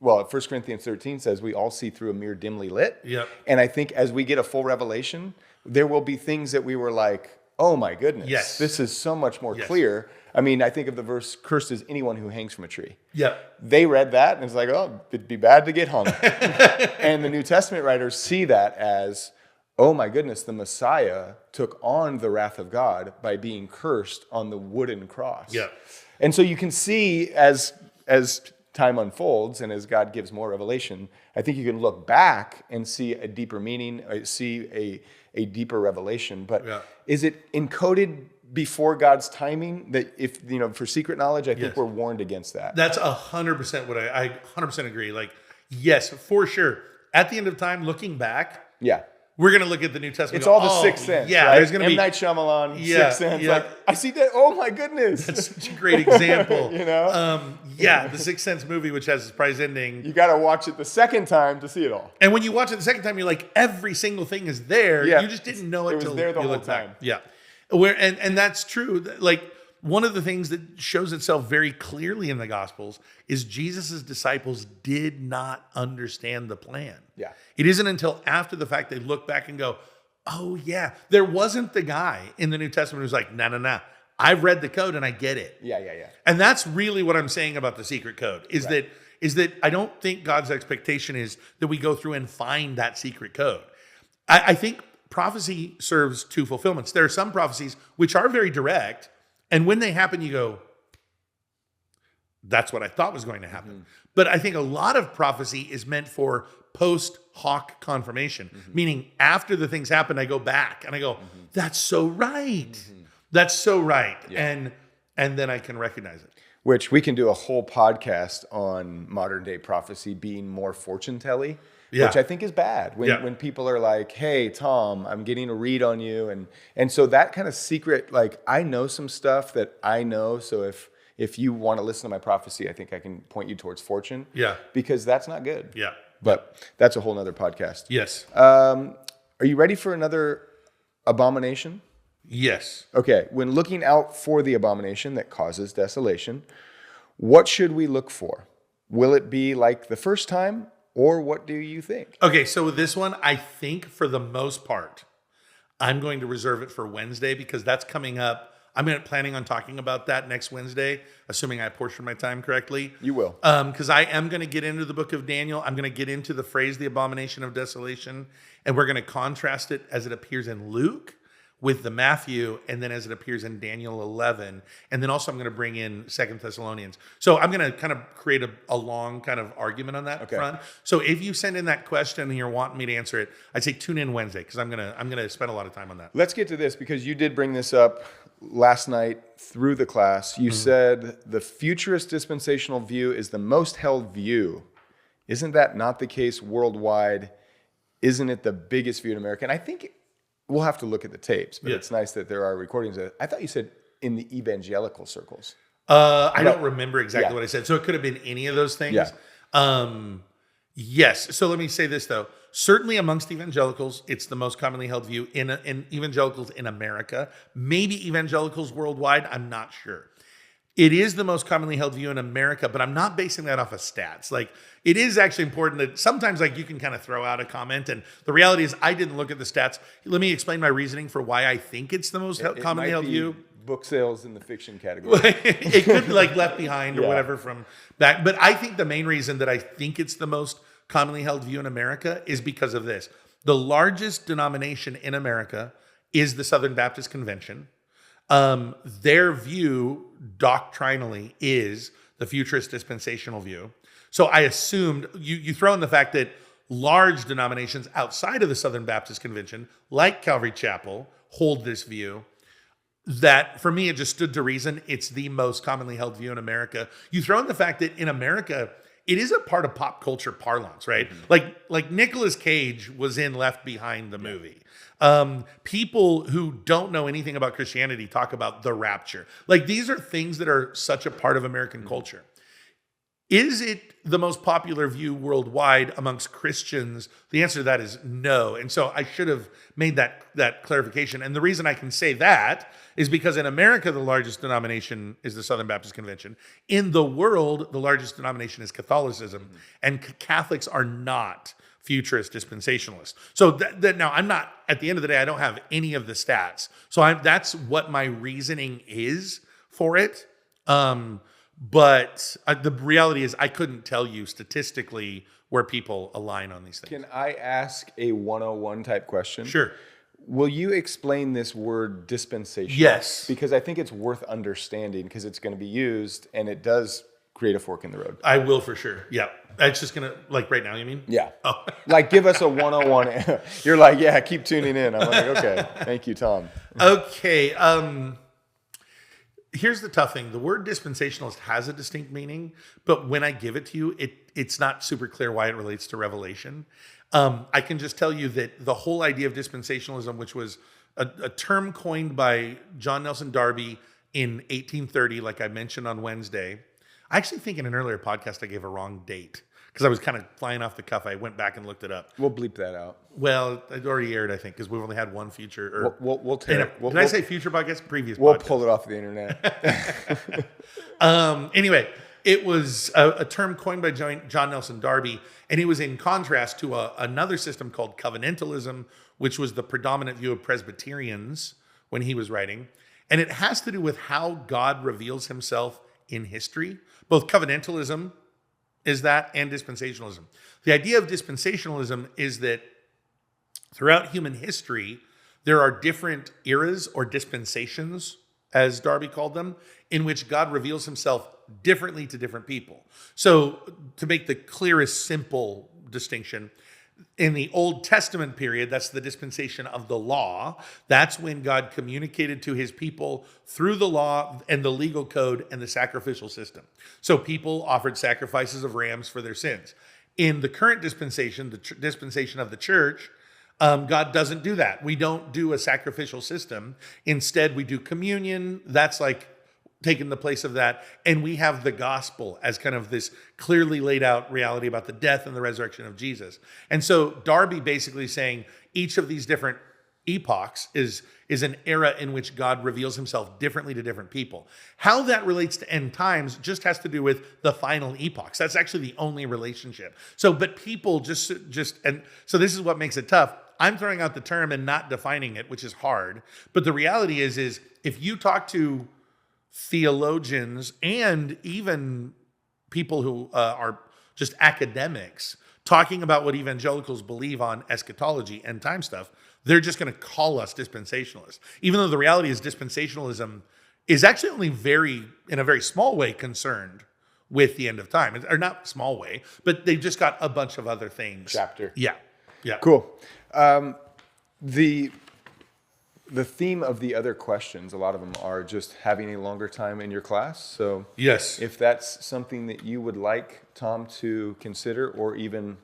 Well, 1 Corinthians 13 says we all see through a mirror dimly lit. Yep. And I think as we get a full revelation, there will be things that we were like, oh my goodness, Yes. this is so much more Yes. clear. I mean, I think of the verse, cursed is anyone who hangs from a tree. Yep. They read that and it's like, oh, it'd be bad to get hung. And the New Testament writers see that as, oh my goodness, the Messiah took on the wrath of God by being cursed on the wooden cross. Yep. And so you can see as time unfolds and as God gives more revelation, I think you can look back and see a deeper meaning, see a deeper revelation. But is it encoded before God's timing? That if, for secret knowledge, I think we're warned against that. That's 100% what I 100% agree. Yes, for sure. At the end of time, looking back, Yeah. we're going to look at the New Testament. It's all the Sixth Sense. Yeah, right? there's going to M. be Night Shyamalan, Yeah, Sixth Sense. yeah. Like, I see that. Oh my goodness. That's such a great example. You The Sixth Sense movie, which has a surprise ending. You got to watch it the second time to see it all. And when you watch it the second time, you're like, every single thing is there. Yeah. You just didn't know it, It was till there the you whole look back. time. Yeah. And that's true. One of the things that shows itself very clearly in the Gospels is Jesus's disciples did not understand the plan. Yeah. It isn't until after the fact they look back and go, oh yeah, there wasn't the guy in the New Testament who's like, no. I've read the code and I get it. Yeah. And that's really what I'm saying about the secret code is that I don't think God's expectation is that we go through and find that secret code. I think prophecy serves two fulfillments. There are some prophecies which are very direct, and when they happen, you go, that's what I thought was going to happen. But I think a lot of prophecy is meant for post hoc confirmation, meaning after the things happen, I go back and I go, that's so right. That's so right. Yeah. And then I can recognize it. Which we can do a whole podcast on modern day prophecy being more fortune telly, which I think is bad. When people are like, hey, Tom, I'm getting a read on you. And so that kind of secret, I know some stuff that I know. So if you want to listen to my prophecy, I think I can point you towards fortune. Yeah. Because that's not good. Yeah. But that's a whole nother podcast. Yes. Are you ready for another abomination? Yes. Okay. When looking out for the abomination that causes desolation, what should we look for? Will it be like the first time, or what do you think? Okay, so with this one, I think for the most part, I'm going to reserve it for Wednesday because that's coming up. I'm planning on talking about that next Wednesday, assuming I apportion my time correctly. You will. Because I am going to get into the book of Daniel. I'm going to get into the phrase, the abomination of desolation, and we're going to contrast it as it appears in Luke with the Matthew, and then as it appears in Daniel 11. And then also I'm going to bring in 2 Thessalonians. So I'm going to kind of create a long kind of argument on that front. So if you send in that question and you're wanting me to answer it, I'd say tune in Wednesday because I'm going to spend a lot of time on that. Let's get to this because you did bring this up last night through the class. You said the futurist dispensational view is the most held view. Isn't that not the case worldwide? isn't it the biggest view in America? And I think we'll have to look at the tapes, but it's nice that there are recordings of it. I thought you said in the evangelical circles. I don't remember exactly what I said. So it could have been any of those things. Yeah. Yes. So let me say this, though. Certainly amongst evangelicals, it's the most commonly held view in evangelicals in America. Maybe evangelicals worldwide. I'm not sure. It is the most commonly held view in America, but I'm not basing that off of stats. Like, it is actually important that sometimes, like, you can kind of throw out a comment, and the reality is I didn't look at the stats. Let me explain my reasoning for why I think it's the most commonly held view. Book sales in the fiction category. It could be like Left Behind or whatever from back. But I think the main reason that I think it's the most commonly held view in America is because of this. The largest denomination in America is the Southern Baptist Convention. Their view doctrinally is the futurist dispensational view. So I assumed you throw in the fact that large denominations outside of the Southern Baptist Convention, like Calvary Chapel, hold this view. That for me, it just stood to reason it's the most commonly held view in America. You throw in the fact that in America, it is a part of pop culture parlance, right? Mm-hmm. Like Nicolas Cage was in Left Behind the movie. People who don't know anything about Christianity talk about the rapture. Like, these are things that are such a part of American culture. Is it the most popular view worldwide amongst Christians? The answer to that is no. And so I should have made that clarification. And the reason I can say that is because in America, the largest denomination is the Southern Baptist Convention. In the world, the largest denomination is Catholicism. Mm-hmm. And Catholics are not futurist dispensationalists. So now I'm not, at the end of the day, I don't have any of the stats. So that's what my reasoning is for it. But the reality is I couldn't tell you statistically where people align on these things. Can I ask a 101 type question? Sure. Will you explain this word dispensation? Yes. Because I think it's worth understanding because it's going to be used and it does create a fork in the road. I will for sure. Yeah. It's just going to, like right now, you mean? Yeah. Oh. Like, give us a 101. You're like, yeah, keep tuning in. I'm like, okay. Thank you, Tom. Okay. Here's the tough thing. The word dispensationalist has a distinct meaning, but when I give it to you, it's not super clear why it relates to Revelation. I can just tell you that the whole idea of dispensationalism, which was a term coined by John Nelson Darby in 1830, like I mentioned on Wednesday. I actually think in an earlier podcast I gave a wrong date because I was kind of flying off the cuff. I went back and looked it up. We'll bleep that out. Well, it already aired, I think, because we've only had one future. We'll tear it. Did I say future podcast? Previous We'll podcast. pull it off the internet. Anyway, it was a term coined by John Nelson Darby, and it was in contrast to another system called covenantalism, which was the predominant view of Presbyterians when he was writing. And it has to do with how God reveals himself in history. Both covenantalism is that and dispensationalism. The idea of dispensationalism is that throughout human history, there are different eras or dispensations, as Darby called them, in which God reveals himself differently to different people. So to make the clearest, simple distinction, in the Old Testament period, that's the dispensation of the law. That's when God communicated to his people through the law and the legal code and the sacrificial system. So people offered sacrifices of rams for their sins. In the current dispensation, the dispensation of the church, God doesn't do that. We don't do a sacrificial system. Instead, we do communion. That's like taken the place of that. And we have the gospel as kind of this clearly laid out reality about the death and the resurrection of Jesus. And so Darby basically saying each of these different epochs is an era in which God reveals himself differently to different people. How that relates to end times just has to do with the final epochs. That's actually the only relationship. So, but people just, and so this is what makes it tough. I'm throwing out the term and not defining it, which is hard. But the reality is if you talk to theologians and even people who are just academics talking about what evangelicals believe on eschatology and time stuff, they're just going to call us dispensationalists. Even though the reality is dispensationalism is actually only in a very small way concerned with the end of time. Or not small way, but they've just got a bunch of other things. Chapter. Yeah. Cool. The theme of the other questions, a lot of them are just having a longer time in your class. So yes, if that's something that you would like Tom to consider or even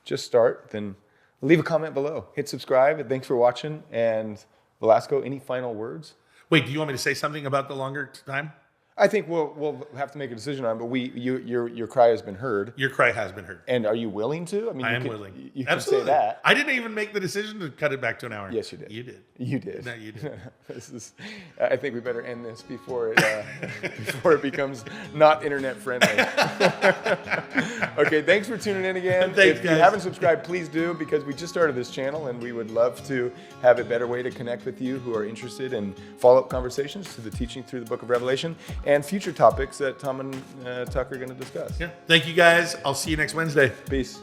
just start, then Leave a comment below. Hit subscribe. Thanks for watching. And Velasco, any final words? Wait, do you want me to say something about the longer time? I think we'll have to make a decision on it, but your cry has been heard. Your cry has been heard. And are you willing to? I mean, I you am could, willing. You Absolutely. can say that. I didn't even make the decision to cut it back to an hour. Yes, you did. You did. You did. No, you did. I think we better end this before it becomes not internet friendly. Okay, thanks for tuning in again. Thanks, if guys. you haven't subscribed, please do, because we just started this channel and we would love to have a better way to connect with you who are interested in follow-up conversations to the teaching through the book of Revelation and future topics that Tom and Tucker are going to discuss. Yeah. Thank you, guys. I'll see you next Wednesday. Peace.